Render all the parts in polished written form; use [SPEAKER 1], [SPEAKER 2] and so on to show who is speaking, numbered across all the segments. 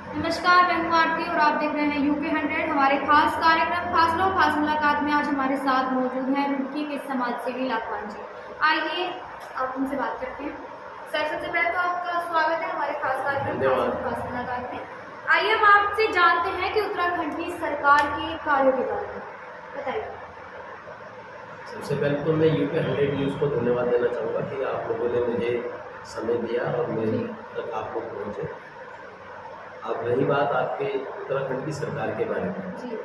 [SPEAKER 1] नमस्कार, मैं हूँ आरती और आप देख रहे हैं यूके 100। हमारे खास कार्यक्रम खास लोग खास मुलाकात में आज हमारे साथ मौजूद हैं रुड़की के समाज सेवी लाखवान जी। आइए आप उनसे बात करते हैं। सर, सबसे पहले तो आपका स्वागत है हमारे खास कार्यक्रम खास लोग खास मुलाकात में। आइए हम आपसे जानते हैं कि उत्तराखंड की सरकार के कार्यों के बारे में बताइए।
[SPEAKER 2] सबसे पहले तो मैं यूके 100 न्यूज़ को धन्यवाद देना चाहूँगा कि आप लोगों ने मुझे समय दिया और मेरे तक आप लोग पहुँचे। अब रही बात आपके उत्तराखंड की सरकार के बारे में,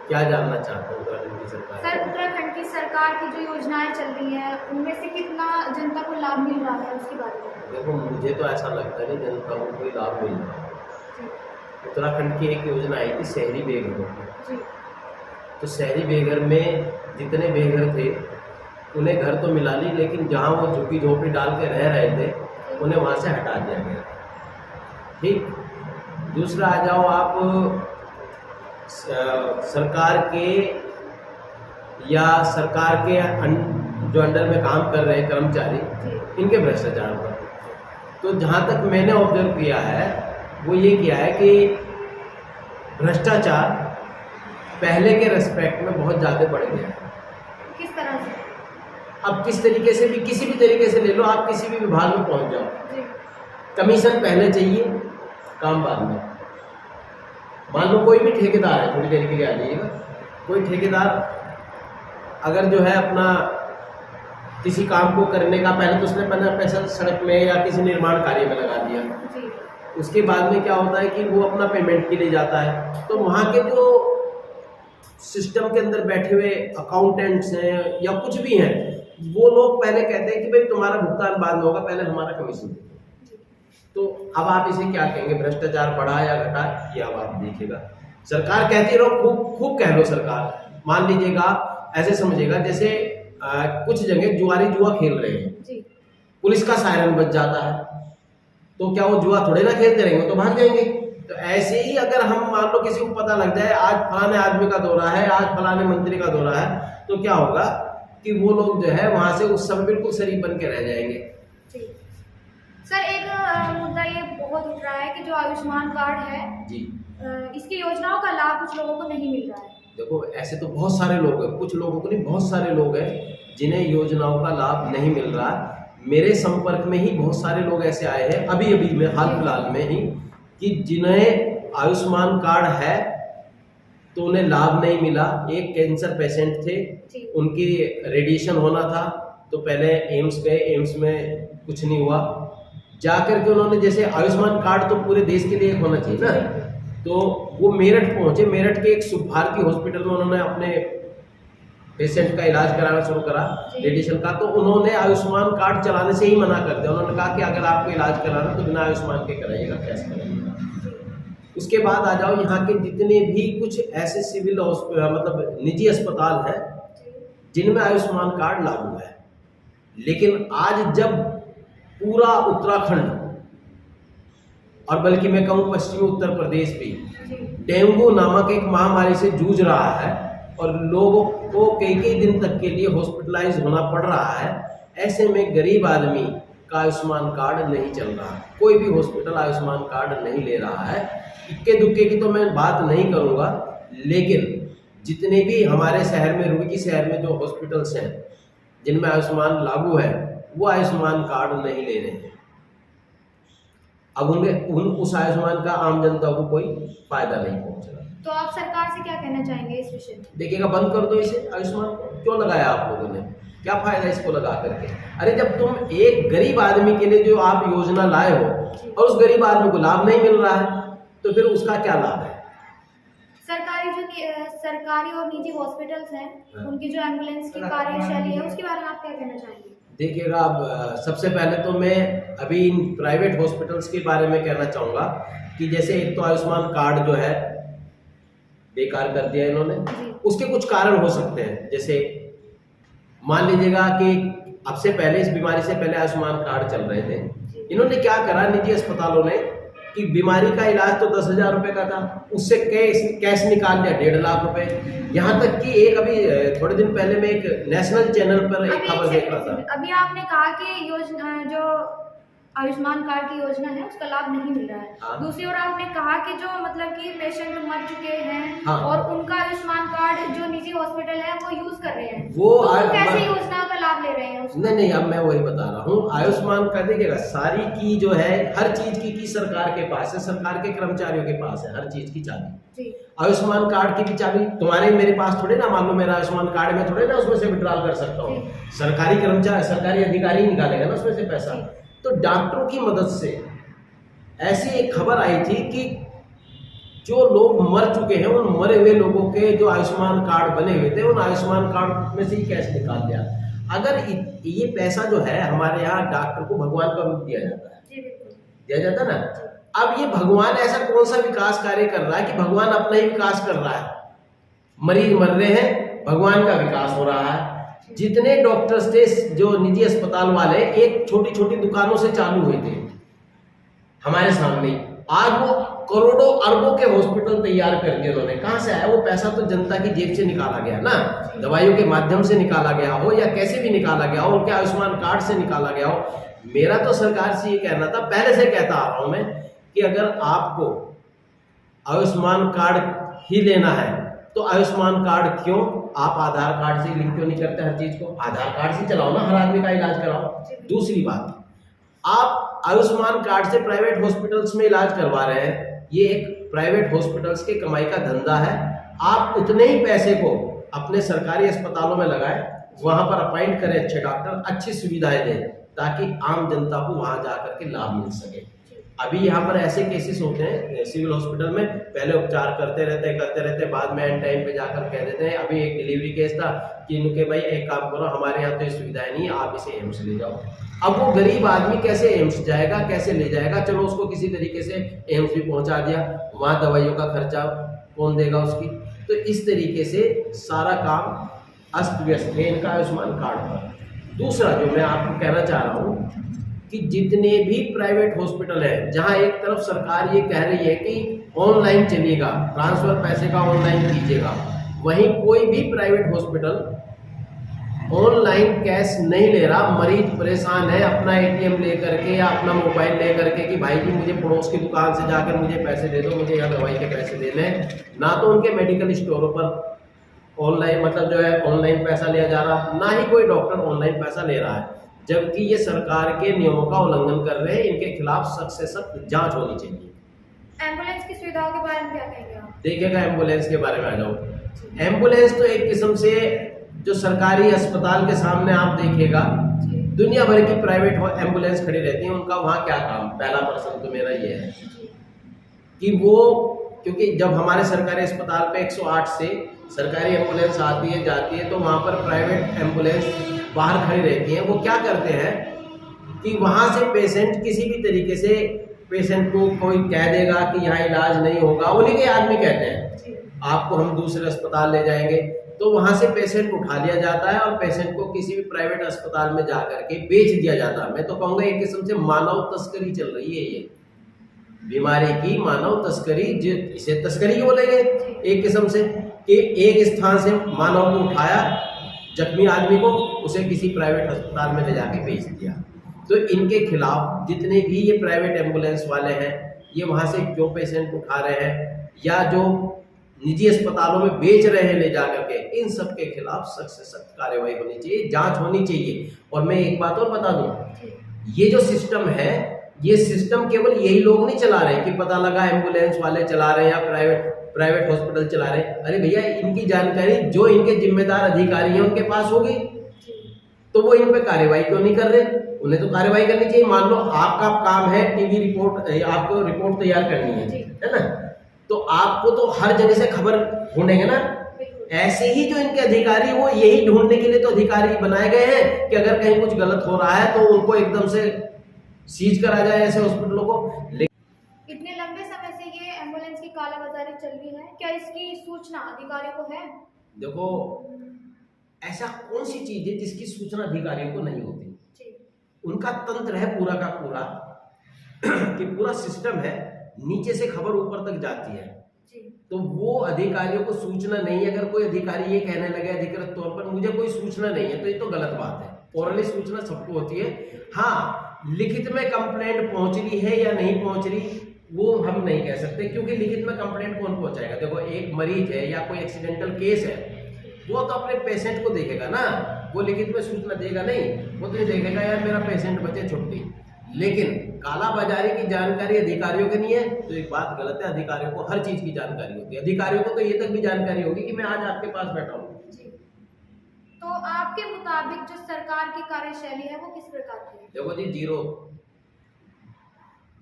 [SPEAKER 2] क्या जानना चाहते हैं उत्तराखंड की सरकार?
[SPEAKER 1] सर, उत्तराखंड की सरकार की जो योजनाएं चल रही हैं उनमें से कितना जनता को लाभ मिल रहा है उसके बारे में?
[SPEAKER 2] देखो, मुझे तो ऐसा लगता नहीं जनता को कोई लाभ मिल रहा है। उत्तराखंड की एक योजना आई थी शहरी बेघरों की। तो शहरी बेघर में जितने बेघर थे उन्हें घर तो मिला ली, लेकिन जहाँ वो झुग्गी झोपड़ी डाल के रह रहे थे उन्हें वहाँ से हटा दिया गया। ठीक। दूसरा आ जाओ आप सरकार के या सरकार के जो अंडर में काम कर रहे हैं कर्मचारी, इनके भ्रष्टाचार पर। तो जहाँ तक मैंने ऑब्जर्व किया है वो ये किया है कि भ्रष्टाचार पहले के रेस्पेक्ट में बहुत ज़्यादा बढ़ गया है।
[SPEAKER 1] किस तरह से?
[SPEAKER 2] अब किस तरीके से भी, किसी भी तरीके से ले लो, आप किसी भी विभाग में पहुँच जाओ, कमीशन पहले चाहिए, काम बाद में। मान लो कोई भी ठेकेदार है, थोड़ी देर के लिए आ जाइएगा, कोई ठेकेदार अगर जो है अपना किसी काम को करने का पहले तो उसने अपना पैसा सड़क में या किसी निर्माण कार्य में लगा दिया, उसके बाद में क्या होता है कि वो अपना पेमेंट के लिए जाता है। तो वहाँ के जो सिस्टम के अंदर बैठे हुए अकाउंटेंट्स हैं या कुछ भी हैं, वो लोग पहले कहते हैं कि भाई तुम्हारा भुगतान बाद में होगा, पहले हमारा कमीशन। तो अब आप इसे क्या कहेंगे, भ्रष्टाचार बढ़ा या घटा, ये अब आप देखिएगा। सरकार कहती रहो, खूब खूब कह लो सरकार। मान लीजिएगा, ऐसे समझिएगा जैसे कुछ जगह जुआ खेल रहे हैं, पुलिस का सायरन बज जाता है, तो क्या वो जुआ थोड़े ना खेलते रहेंगे, तो भाग जाएंगे। तो ऐसे ही अगर हम मान लो किसी को पता लग जाए आज फलाने आदमी का दौरा है, आज फलाने मंत्री का दौरा है, तो क्या होगा कि वो लोग जो है वहां से उस समय बिल्कुल शरीफ बन के रह जाएंगे।
[SPEAKER 1] सर, एक मुद्दा ये बहुत उठ रहा है कि जो आयुष्मान कार्ड है
[SPEAKER 2] जी,
[SPEAKER 1] इसकी योजनाओं का लाभ कुछ लोगों को नहीं मिल रहा है।
[SPEAKER 2] देखो, ऐसे तो बहुत सारे लोग हैं, कुछ लोगों को नहीं, बहुत सारे लोग हैं जिन्हें योजनाओं का लाभ नहीं मिल रहा। मेरे संपर्क में ही बहुत सारे लोग ऐसे आए हैं अभी अभी में, हाल फिलहाल में ही, कि जिन्हें आयुष्मान कार्ड है तो उन्हें लाभ नहीं मिला। एक कैंसर पेशेंट थे, उनकी रेडिएशन होना था, तो पहले एम्स गए, एम्स में कुछ नहीं हुआ, जाकर के उन्होंने, जैसे आयुष्मान कार्ड तो पूरे देश के लिए एक होना चाहिए ना, तो वो मेरठ पहुंचे, मेरठ के एक सुख भारती हॉस्पिटल में उन्होंने अपने पेशेंट का इलाज कराना शुरू करा रेडिएशन का। तो उन्होंने आयुष्मान कार्ड चलाने से ही मना कर दिया। उन्होंने कहा कि अगर आपको इलाज कराना तो बिना आयुष्मान के कराइएगा, कैसे कराइएगा। उसके बाद आ जाओ, यहाँ के जितने भी कुछ ऐसे सिविल मतलब निजी अस्पताल हैं जिनमें आयुष्मान कार्ड लागू है, लेकिन आज जब पूरा उत्तराखंड और बल्कि मैं कहूँ पश्चिमी उत्तर प्रदेश भी डेंगू नामक एक महामारी से जूझ रहा है और लोगों को कई दिन तक के लिए हॉस्पिटलाइज होना पड़ रहा है, ऐसे में गरीब आदमी का आयुष्मान कार्ड नहीं चल रहा। कोई भी हॉस्पिटल आयुष्मान कार्ड नहीं ले रहा है। इक्के दुक्के की तो मैं बात नहीं करूँगा, लेकिन जितने भी हमारे शहर में, रुड़की शहर में जो हॉस्पिटल्स हैं जिनमें आयुष्मान लागू है, वो आयुष्मान कार्ड नहीं ले रहे हैं। अब उस आयुष्मान का आम जनता को कोई फायदा नहीं पहुंच रहा।
[SPEAKER 1] तो आप सरकार से क्या कहना चाहेंगे इस विषय में?
[SPEAKER 2] देखिएगा, बंद कर दो इसे। आयुष्मान क्यों लगाया आप लोगों ने, क्या फायदा इसको लगा करके? अरे जब तुम एक गरीब आदमी के लिए जो आप योजना लाए हो और उस गरीब आदमी को लाभ नहीं मिल रहा है, तो फिर उसका क्या लाभ है?
[SPEAKER 1] सरकारी और निजी हॉस्पिटल्स हैं, उनकी जो एम्बुलेंस की कार्यशैली है उसके बारे में आप क्या कहना चाहेंगे?
[SPEAKER 2] देखिएगा, अब सबसे पहले तो मैं अभी इन प्राइवेट हॉस्पिटल्स के बारे में कहना चाहूँगा कि जैसे एक तो आयुष्मान कार्ड जो है बेकार कर दिया इन्होंने। उसके कुछ कारण हो सकते हैं, जैसे मान लीजिएगा कि अब से पहले, इस बीमारी से पहले आयुष्मान कार्ड चल रहे थे, इन्होंने क्या करा निजी अस्पतालों ने कि बीमारी का इलाज तो 10,000 रुपये का था, उससे कैश निकाल लिया 1.5 लाख रुपए। यहाँ तक कि एक अभी थोड़े दिन पहले मैं एक नेशनल चैनल पर एक खबर देख रहा था।
[SPEAKER 1] अभी आपने कहा कि योजना जो आयुष्मान कार्ड की योजना है उसका लाभ नहीं मिल रहा है।
[SPEAKER 2] हाँ।
[SPEAKER 1] दूसरी ओर आपने कहा कि जो मतलब कि पेशेंट मर चुके हैं
[SPEAKER 2] हाँ।
[SPEAKER 1] और उनका आयुष्मान कार्ड जो निजी हॉस्पिटल है वो यूज कर रहे हैं,
[SPEAKER 2] वो
[SPEAKER 1] तो
[SPEAKER 2] आज-
[SPEAKER 1] कैसे योजना का लाभ ले रहे हैं उसको?
[SPEAKER 2] नहीं, अब मैं वही बता रहा हूँ। आयुष्मान का देखिएगा, सारी की जो है हर चीज की सरकार के पास है, सरकार के कर्मचारियों के पास है हर चीज की चाबी।
[SPEAKER 1] जी।
[SPEAKER 2] आयुष्मान कार्ड की भी चाबी तुम्हारे मेरे पास थोड़े ना, मान लो मेरा आयुष्मान कार्ड में थोड़े ना उसमें से विड्रॉल कर सकता हूँ। सरकारी कर्मचारी, सरकारी अधिकारी निकालेगा ना उसमें से पैसा। तो डॉक्टरों की मदद से ऐसी एक खबर आई थी कि जो लोग मर चुके हैं उन मरे हुए लोगों के जो आयुष्मान कार्ड बने हुए थे उन आयुष्मान कार्ड में से ही कैश निकाल दिया। अगर ये पैसा जो है हमारे यहाँ डॉक्टर को भगवान का रूप दिया जाता है,
[SPEAKER 1] जी बिल्कुल
[SPEAKER 2] दिया जाता है ना। अब ये भगवान ऐसा कौन सा विकास कार्य कर रहा है कि भगवान अपना ही विकास कर रहा है? मरीज मर रहे हैं, भगवान का विकास हो रहा है। जितने डॉक्टर्स थे जो निजी अस्पताल वाले, एक छोटी छोटी दुकानों से चालू हुए थे हमारे सामने, आज वो करोड़ों अरबों के हॉस्पिटल तैयार कर दिए उन्होंने। कहां से आया वो पैसा? तो जनता की जेब से निकाला गया ना, दवाइयों के माध्यम से निकाला गया हो या कैसे भी निकाला गया हो, उनके आयुष्मान कार्ड से निकाला गया हो। मेरा तो सरकार से ये कहना था, पहले से कहता आ रहा हूं मैं, कि अगर आपको आयुष्मान कार्ड ही लेना है तो आयुष्मान कार्ड क्यों, आप आधार कार्ड से लिंक क्यों नहीं करते हर चीज को? आधार कार्ड से चलाओ ना, हर आदमी का इलाज कराओ। दूसरी बात, आप आयुष्मान कार्ड से प्राइवेट हॉस्पिटल्स में इलाज करवा रहे हैं, ये एक प्राइवेट हॉस्पिटल्स की कमाई का धंधा है। आप उतने ही पैसे को अपने सरकारी अस्पतालों में लगाएं, वहां पर अपॉइंट करें अच्छे डॉक्टर, अच्छी सुविधाएं दें ताकि आम जनता को वहां जाकर के लाभ मिल सके। अभी यहाँ पर ऐसे केसेस होते हैं सिविल हॉस्पिटल में, पहले उपचार करते रहते बाद में एंड टाइम पे जाकर कह देते हैं। अभी एक डिलीवरी केस था कि इनके भाई एक काम करो, हमारे यहाँ तो ये सुविधाएं नहीं है, आप इसे एम्स ले जाओ। अब वो गरीब आदमी कैसे एम्स जाएगा, कैसे ले जाएगा? चलो उसको किसी तरीके से एम्स भी पहुंचा दिया, वहां दवाइयों का खर्चा कौन देगा उसकी? तो इस तरीके से सारा काम अस्त व्यस्त है इनका आयुष्मान कार्ड पर। दूसरा जो मैं आपको कहना चाह रहा हूँ कि जितने भी प्राइवेट हॉस्पिटल है, जहां एक तरफ सरकार ये कह रही है कि ऑनलाइन चलिएगा, ट्रांसफर पैसे का ऑनलाइन कीजिएगा, वहीं कोई भी प्राइवेट हॉस्पिटल ऑनलाइन कैश नहीं ले रहा। मरीज परेशान है अपना एटीएम लेकर के या अपना मोबाइल लेकर के कि भाई जी मुझे पड़ोस की दुकान से जाकर मुझे पैसे दे दो, मुझे यहाँ दवाई के पैसे देने हैं। ना तो उनके मेडिकल स्टोरों पर ऑनलाइन मतलब जो है ऑनलाइन पैसा लिया जा रहा, ना ही कोई डॉक्टर ऑनलाइन पैसा ले रहा है, जबकि ये सरकार के नियमों का उल्लंघन कर रहे हैं। इनके खिलाफ सख्त से सख्त जांच होनी चाहिए।
[SPEAKER 1] एम्बुलेंस की सुविधाओं के बारे में क्या कहेंगे आप?
[SPEAKER 2] देखिएगा, एम्बुलेंस के बारे में आ जाओ। एम्बुलेंस तो एक किस्म से जो सरकारी अस्पताल के सामने आप देखिएगा दुनिया भर की प्राइवेट एम्बुलेंस खड़ी रहती है, उनका वहाँ क्या काम? पहला प्रश्न तो मेरा ये है कि वो, क्योंकि जब हमारे सरकारी अस्पताल पे 108 से सरकारी एम्बुलेंस आती है जाती है, तो वहाँ पर प्राइवेट एम्बुलेंस बाहर खड़ी रहती है। वो क्या करते हैं कि वहाँ से पेशेंट किसी भी तरीके से, पेशेंट को कोई कह देगा कि यहाँ इलाज नहीं होगा, उन्हीं के आदमी कहते हैं आपको हम दूसरे अस्पताल ले जाएंगे, तो वहाँ से पेशेंट उठा लिया जाता है और पेशेंट को किसी भी प्राइवेट अस्पताल में जाकर के बेच दिया जाता है। मैं तो कहूँगा एक किस्म से मानव तस्करी चल रही है, ये बीमारी की मानव तस्करी, इसे तस्करी बोलेंगे एक किस्म से, कि एक स्थान से मानव को उठाया, जख्मी आदमी को, उसे किसी प्राइवेट अस्पताल में ले जाके बेच दिया। तो इनके खिलाफ जितने भी ये प्राइवेट एम्बुलेंस वाले हैं, ये वहाँ से क्यों पेशेंट उठा रहे हैं या जो निजी अस्पतालों में बेच रहे हैं ले जा करके, इन सब के खिलाफ सख्त से सख्त कार्रवाई होनी चाहिए, जांच होनी चाहिए। और मैं एक बात और बता दूं, ये जो सिस्टम है, ये सिस्टम केवल यही लोग नहीं चला रहे कि पता लगा एम्बुलेंस वाले चला रहे हैं या प्राइवेट हॉस्पिटल चला रहे हैं। अरे भैया, इनकी जानकारी जो इनके जिम्मेदार अधिकारी हैं उनके पास होगी, तो वो इन पे कार्रवाई क्यों नहीं कर रहे? उन्हें तो कार्रवाई करनी चाहिए। मान लो आपका काम है टीवी रिपोर्ट, आपको रिपोर्ट तैयार करनी है ना, तो आपको तो हर जगह से खबर ढूंढेंगे ना। ऐसे ही जो इनके अधिकारी, वो यही ढूंढने के लिए तो अधिकारी बनाए गए हैं कि अगर कहीं कुछ गलत हो रहा है तो उनको एकदम से सीज करा जाए ऐसे हॉस्पिटलों को।
[SPEAKER 1] इतने लंबे समय से ये एम्बुलेंस की कालाबाजारी चल रही है, क्या इसकी सूचना अधिकारियों को है?
[SPEAKER 2] देखो, ऐसा कौन सी चीज है जिसकी सूचना अधिकारियों को नहीं होती? उनका तंत्र है पूरा का पूरा कि पूरा सिस्टम है, नीचे से खबर ऊपर तक जाती है, तो वो अधिकारियों को सूचना नहीं है। अगर कोई अधिकारी ये कहने लगे अधिकृत तौर पर मुझे कोई सूचना नहीं है, तो ये तो गलत बात है। ओरली सूचना सबको होती है। हाँ, लिखित में कंप्लेंट पहुंच रही है या नहीं पहुंच रही वो हम नहीं कह सकते, क्योंकि लिखित में कंप्लेंट कौन पहुंचाएगा। देखो एक मरीज है या कोई एक्सीडेंटल केस है, वो तो अपने पेशेंट को देखेगा ना, वो लिखित में सूचना देगा नहीं, वो तो ये देखेगा यार मेरा पेशेंट बचे छुट्टी। लेकिन कालाबाजारी की जानकारी अधिकारियों की नहीं है तो एक बात गलत है। अधिकारियों को हर चीज की जानकारी होती है, अधिकारियों को तो ये तक भी जानकारी होगी कि मैं आज आपके पास बैठा हूँ।
[SPEAKER 1] जी। तो आपके मुताबिक जो सरकार की कार्यशैली है वो किस प्रकार की है?
[SPEAKER 2] देखो जी,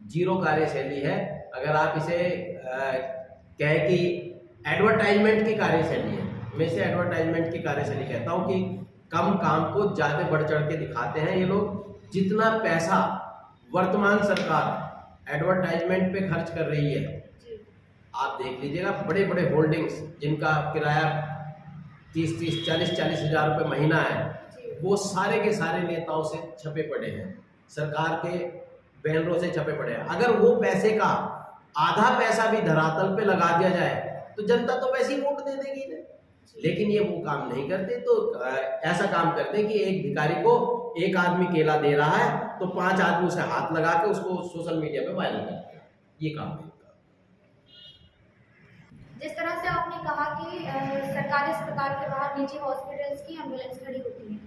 [SPEAKER 2] जीरो कार्यशैली है। अगर आप इसे कहें कि एडवर्टाइजमेंट की कार्यशैली है, मैं इसे एडवर्टाइजमेंट की कार्यशैली कहता हूँ कि कम काम को ज्यादा बढ़ चढ़ के दिखाते हैं ये लोग। जितना पैसा वर्तमान सरकार एडवर्टाइजमेंट पे खर्च कर रही है, आप देख लीजिएगा बड़े बड़े होल्डिंग्स जिनका किराया 30-30, 40-40 हजार रुपये महीना है, वो सारे के सारे नेताओं से छपे पड़े हैं, सरकार के बैनरों से छपे पड़े हैं। अगर वो पैसे का आधा पैसा भी धरातल पे लगा दिया जाए तो जनता तो वैसे ही वोट दे देगी ना। लेकिन ये वो काम नहीं करते, तो ऐसा काम करते हैं कि एक भिखारी को एक आदमी केला दे रहा है तो 5 आदमी उसे हाथ लगा के उसको सोशल मीडिया पे वायरल करते हैं। ये काम है।
[SPEAKER 1] जिस तरह से आपने कहा कि सरकारी अस्पताल के बाहर निजी हॉस्पिटल्स की एम्बुलेंस खड़ी होती है,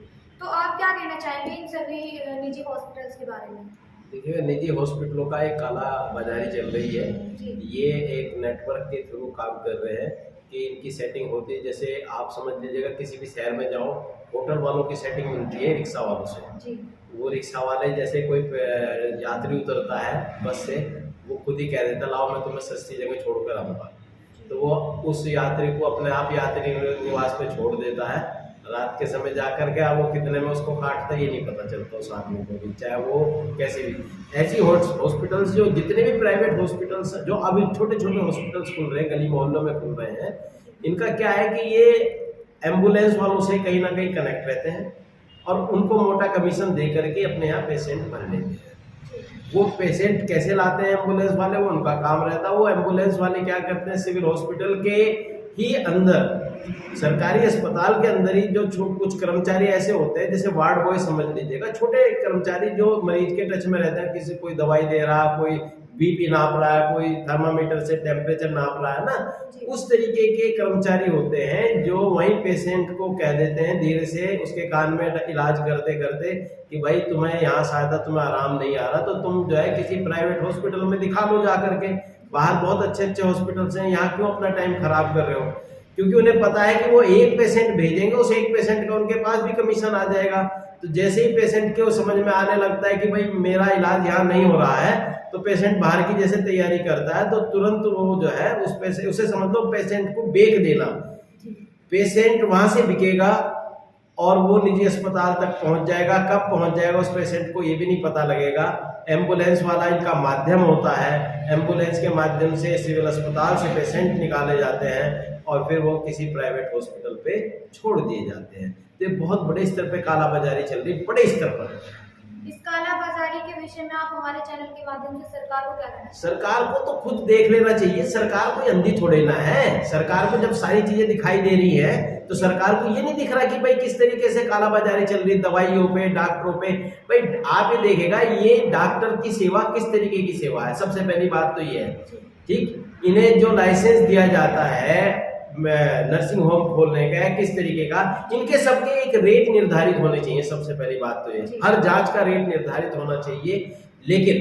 [SPEAKER 1] तो आप क्या कहना चाहेंगे इन सभी निजी हॉस्पिटल्स के बारे में?
[SPEAKER 2] देखिए, निजी हॉस्पिटलों का एक काला बाजारी चल रही है। ये एक नेटवर्क के थ्रू काम कर रहे हैं कि इनकी सेटिंग होती है। जैसे आप समझ लीजिएगा किसी भी शहर में जाओ, होटल वालों की सेटिंग मिलती है रिक्शा वालों से। वो रिक्शा वाले जैसे कोई यात्री उतरता है बस से, वो खुद ही कह देता लाओ मैं तुम्हें सस्ती जगह छोड़कर आऊँगा, तो वो उस यात्री को अपने आप यात्री निवास पे छोड़ देता है। रात के समय जाकर के वो कितने में उसको काटता है ये नहीं पता चलता उस आदमी को भी, चाहे वो कैसे भी। ऐसी हॉस्पिटल्स जो जितने भी प्राइवेट हॉस्पिटल्स जो अभी छोटे छोटे हॉस्पिटल्स खुल रहे हैं, गली मोहल्लों में खुल रहे हैं, इनका क्या है कि ये एम्बुलेंस वालों से कहीं ना कहीं कनेक्ट रहते हैं और उनको मोटा कमीशन दे करके अपने यहाँ पेशेंट भर लेते हैं। वो पेशेंट कैसे लाते हैं एम्बुलेंस वाले, वो उनका काम रहता है। वो एम्बुलेंस वाले क्या करते हैं, सिविल हॉस्पिटल के ही अंदर, सरकारी अस्पताल के अंदर ही जो कुछ कर्मचारी ऐसे होते हैं, जैसे वार्ड बॉय समझ लीजिएगा, छोटे कर्मचारी जो मरीज के टच में रहते हैं, किसी कोई दवाई दे रहा, कोई बीपी नाप रहा है, कोई थर्मामीटर से टेम्परेचर नाप रहा है ना, उस तरीके के कर्मचारी होते हैं जो वहीं पेशेंट को कह देते हैं धीरे से उसके कान में इलाज करते करते कि भाई तुम्हें यहाँ शायद तुम्हें आराम नहीं आ रहा तो तुम जो है किसी प्राइवेट हॉस्पिटल में दिखा लो जा करके। बाहर बहुत अच्छे अच्छे हॉस्पिटल्स हैं, यहाँ क्यों अपना टाइम खराब कर रहे हो? क्योंकि उन्हें पता है कि वो एक पेशेंट भेजेंगे, उस एक पेशेंट का उनके पास भी कमीशन आ जाएगा। तो जैसे ही पेशेंट के समझ में आने लगता है कि भाई मेरा इलाज यहाँ नहीं हो रहा है, तो पेशेंट बाहर की जैसे तैयारी करता है तो तुरंत वो जो है उसे समझ लो पेशेंट को बेच देना। पेशेंट वहां से बिकेगा और वो निजी अस्पताल तक पहुंच जाएगा। कब पहुंच जाएगा उस पेशेंट को ये भी नहीं पता लगेगा। एम्बुलेंस वाला इनका माध्यम होता है, एम्बुलेंस के माध्यम से सिविल अस्पताल से पेशेंट निकाले जाते हैं और फिर वो किसी प्राइवेट हॉस्पिटल पे छोड़ दिए जाते हैं। तो ये बहुत बड़े स्तर पे कालाबाजारी चल रही है, बड़े स्तर पर।
[SPEAKER 1] इस कालाबाजारी के विषय में आप हमारे चैनल के माध्यम से सरकार को क्या कहना चाहिए?
[SPEAKER 2] सरकार को तो खुद देख लेना चाहिए। सरकार कोई अंधी थोड़े ना है। सरकार को जब सारी चीजें दिखाई दे रही है तो सरकार को ये नहीं दिख रहा कि भाई किस तरीके से कालाबाजारी चल रही है दवाइयों पे, डॉक्टरों पे। भाई आप ये देखेगा ये डॉक्टर की सेवा किस तरीके की सेवा है। सबसे पहली बात तो ये है, ठीक, इन्हें जो लाइसेंस दिया जाता है नर्सिंग होम खोलने का किस तरीके का, इनके सबके एक रेट निर्धारित होने चाहिए। सबसे पहली बात तो ये हर जांच का रेट निर्धारित होना चाहिए। लेकिन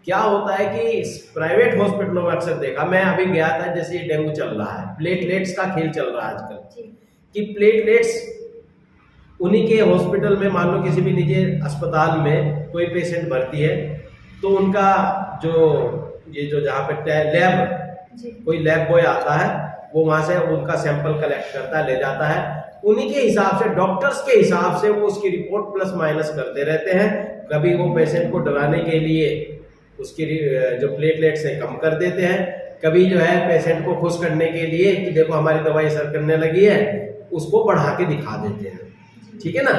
[SPEAKER 2] क्या होता है कि प्राइवेट हॉस्पिटलों में अक्सर देखा, मैं अभी गया था, जैसे डेंगू चल रहा है, प्लेटलेट्स का खेल चल रहा है आजकल कि प्लेटलेट्स उन्हीं के हॉस्पिटल में, मान लो किसी भी निजी अस्पताल में कोई पेशेंट भर्ती है तो उनका जो जहाँ पे लैब, कोई लैब बॉय आता है, वो वहां से उनका सैंपल कलेक्ट करता है, ले जाता है, उन्हीं के हिसाब से, डॉक्टर्स के हिसाब से वो उसकी रिपोर्ट प्लस माइनस करते रहते हैं। कभी वो पेशेंट को डराने के लिए उसकी जो प्लेटलेट्स है कम कर देते हैं, कभी जो है पेशेंट को खुश करने के लिए कि देखो हमारी दवाई असर करने लगी है, उसको बढ़ा के दिखा देते हैं। ठीक है ना।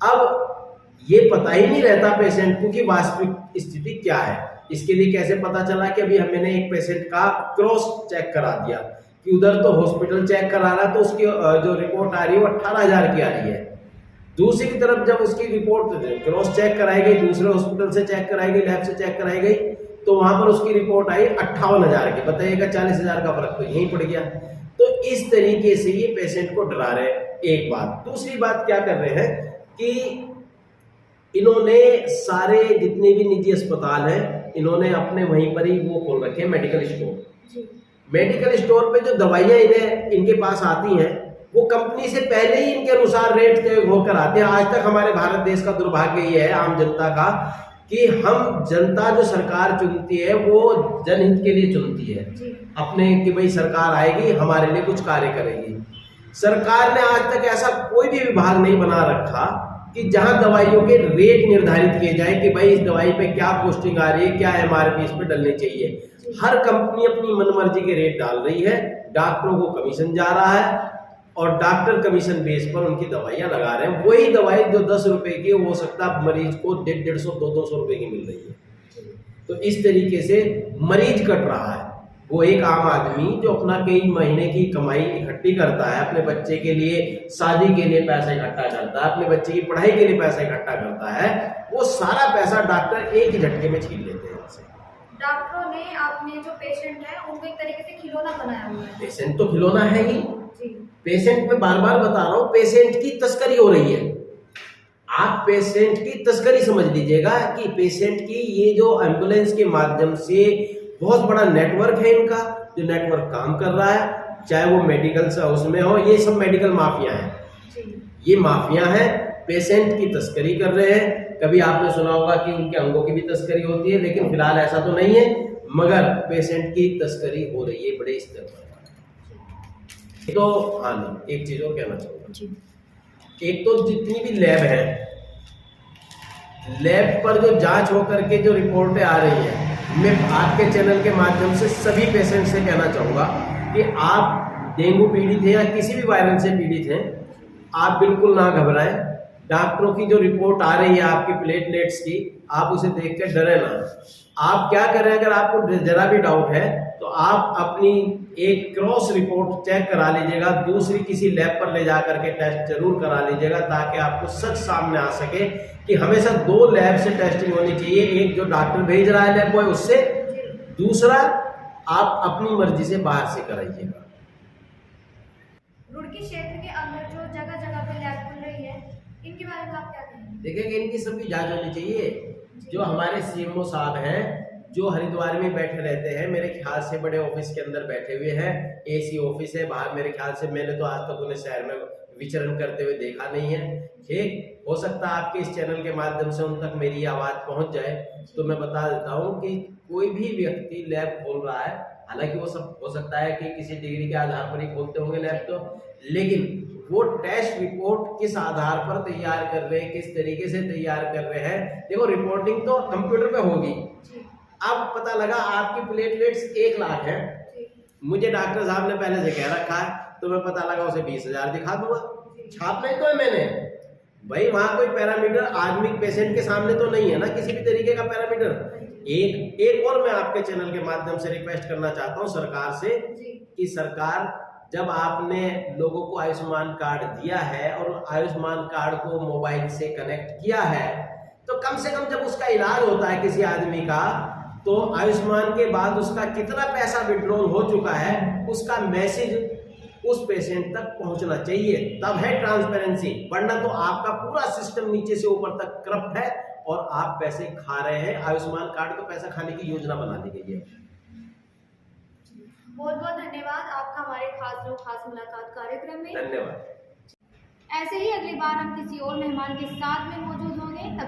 [SPEAKER 2] अब ये पता ही नहीं रहता पेशेंट को कि वास्तविक स्थिति क्या है। इसके लिए कैसे पता चला कि अभी मैंने एक पेशेंट का क्रॉस चेक करा दिया कि उधर तो हॉस्पिटल चेक करा रहा है तो उसकी जो रिपोर्ट आ रही है वो 18,000 की आ रही है, दूसरी तरफ जब उसकी रिपोर्ट क्रॉस चेक कराई गई, दूसरे हॉस्पिटल से चेक कराई गई, लैब से चेक कराई गई, तो वहां पर उसकी रिपोर्ट आई 58,000 की। बताइएगा 40,000 का फर्क तो यहीं पड़ गया। तो इस तरीके से ये पेशेंट को डरा रहे हैं, एक बात। दूसरी बात क्या कर रहे हैं कि इन्होंने सारे जितने भी निजी अस्पताल हैं, इन्होंने अपने वहीं पर ही वो खोल रखे हैं मेडिकल स्टोर। मेडिकल स्टोर पे जो दवाइयां इन्हें इनके पास आती हैं वो कंपनी से पहले ही इनके अनुसार रेट तय होकर आते हैं। आज तक हमारे भारत देश का दुर्भाग्य ये है आम जनता का कि हम जनता जो सरकार चुनती है वो जनहित के लिए चुनती है अपने, कि भाई सरकार आएगी हमारे लिए कुछ कार्य करेगी। सरकार ने आज तक ऐसा कोई भी विभाग नहीं बना रखा कि जहां दवाइयों के रेट निर्धारित किए जाए कि भाई इस दवाई पे क्या पोस्टिंग आ रही है, क्या एमआरपी इस पे डलनी चाहिए। हर कंपनी अपनी मनमर्जी के रेट डाल रही है, डॉक्टरों को कमीशन जा रहा है और डॉक्टर कमीशन बेस पर उनकी दवाइयां लगा रहे हैं। वही दवाई जो 10 रुपए की हो सकता है मरीज को 150-200 रुपए की मिल रही है। तो इस तरीके से मरीज कट रहा है। वो एक आम आदमी जो अपना कई महीने की कमाई इकट्ठी करता है, अपने बच्चे के लिए शादी के लिए पैसा इकट्ठा करता है, अपने बच्चे की पढ़ाई के लिए पैसा इकट्ठा करता है, वो सारा पैसा डॉक्टर एक ही झटके में छीन लेते हैं।
[SPEAKER 1] डॉक्टरों ने अपने जो पेशेंट है उनको एक तरीके से खिलौना बनाया हुआ है।
[SPEAKER 2] पेशेंट तो खिलौना है ही। पेशेंट में बार बार बता रहा हूँ, पेशेंट की तस्करी हो रही है। आप पेशेंट की तस्करी समझ लीजिएगा कि पेशेंट की ये जो एम्बुलेंस के माध्यम से बहुत बड़ा नेटवर्क है इनका, जो नेटवर्क काम कर रहा है, चाहे वो मेडिकल से उसमें हो, ये सब मेडिकल माफिया है। ये माफिया है, पेशेंट की तस्करी कर रहे हैं। कभी आपने सुना होगा कि उनके अंगों की भी तस्करी होती है, लेकिन फिलहाल ऐसा तो नहीं है, मगर पेशेंट की तस्करी हो रही है बड़े स्तर पर। तो हाँ नहीं, एक चीज और कहना चाहूंगा। एक तो जितनी भी लैब है, लैब पर जो जांच होकर के जो रिपोर्टें आ रही हैं, मैं आपके चैनल के माध्यम से सभी पेशेंट से कहना चाहूँगा कि आप डेंगू पीड़ित हैं या किसी भी वायरस से पीड़ित हैं, आप बिल्कुल ना घबराएं। डॉक्टरों की जो रिपोर्ट आ रही है आपकी प्लेटलेट्स की, आप उसे देख कर डरे ना। आप क्या करें, अगर आपको जरा भी डाउट है तो आप अपनी एक क्रॉस रिपोर्ट चेक करा लीजिएगा, दूसरी किसी लैब पर ले जा करके टेस्ट जरूर करा लीजिएगा, ताकि आपको सच सामने आ सके कि हमेशा 2 लैब से टेस्टिंग होनी चाहिए। एक जो डॉक्टर भेज रहा है लैब बॉय उससे, दूसरा आप अपनी मर्जी से बाहर से कराइएगा।
[SPEAKER 1] रुड़की क्षेत्र के अंदर जो जगह जगह पे लैब खुल रही है, इनके बारे में आप क्या कहेंगे?
[SPEAKER 2] देखिए इनकी सबकी जांच होनी चाहिए। जो हमारे सीएमओ साहब हैं, जो हरिद्वार में बैठे रहते हैं, मेरे ख्याल से बड़े ऑफिस के अंदर बैठे हुए हैं, एसी ऑफिस है बाहर, मेरे ख्याल से मैंने तो आज तक उन्हें शहर में विचरण करते हुए देखा नहीं है। ठीक, हो सकता है आपके इस चैनल के माध्यम से उन तक मेरी आवाज पहुंच जाए, तो मैं बता देता हूं कि कोई भी व्यक्ति लैब खोल रहा है, हालांकि वो सब हो सकता है कि किसी डिग्री के आधार पर ही खोलते होंगे लैब, तो लेकिन वो टेस्ट रिपोर्ट किस आधार पर तैयार कर रहे हैं, किस तरीके से तैयार कर रहे हैं। देखो रिपोर्टिंग तो कंप्यूटर पे होगी। अब पता लगा आपकी प्लेटलेट्स 1 लाख है, मुझे डॉक्टर साहब ने पहले से कह रखा है, तो मैं पता लगा उसे 20,000 दिखा दूंगा, छापना ही तो है मैंने भाई। वहां कोई पैरामीटर आदमी पेशेंट के सामने तो नहीं है ना, किसी भी तरीके का पैरामीटर। एक और मैं आपके चैनल के माध्यम से रिक्वेस्ट करना चाहता हूं सरकार से कि सरकार, जब आपने लोगों को आयुष्मान कार्ड दिया है और आयुष्मान कार्ड को मोबाइल से कनेक्ट किया है, तो कम से कम जब उसका इलाज होता है किसी आदमी का, तो आयुष्मान के बाद उसका कितना पैसा विड्रॉल हो चुका है उसका मैसेज उस पेशेंट तक पहुंचना चाहिए, तब है ट्रांसपेरेंसी। वरना तो आपका पूरा सिस्टम नीचे से ऊपर तक करप्ट है और आप पैसे खा रहे हैं। आयुष्मान कार्ड को पैसा खाने की योजना बना दी गई है।
[SPEAKER 1] बहुत बहुत धन्यवाद आपका हमारे खास लोग खास मुलाकात कार्यक्रम में।
[SPEAKER 2] धन्यवाद।
[SPEAKER 1] ऐसे ही अगली बार हम किसी और मेहमान के साथ में मौजूद होंगे। तब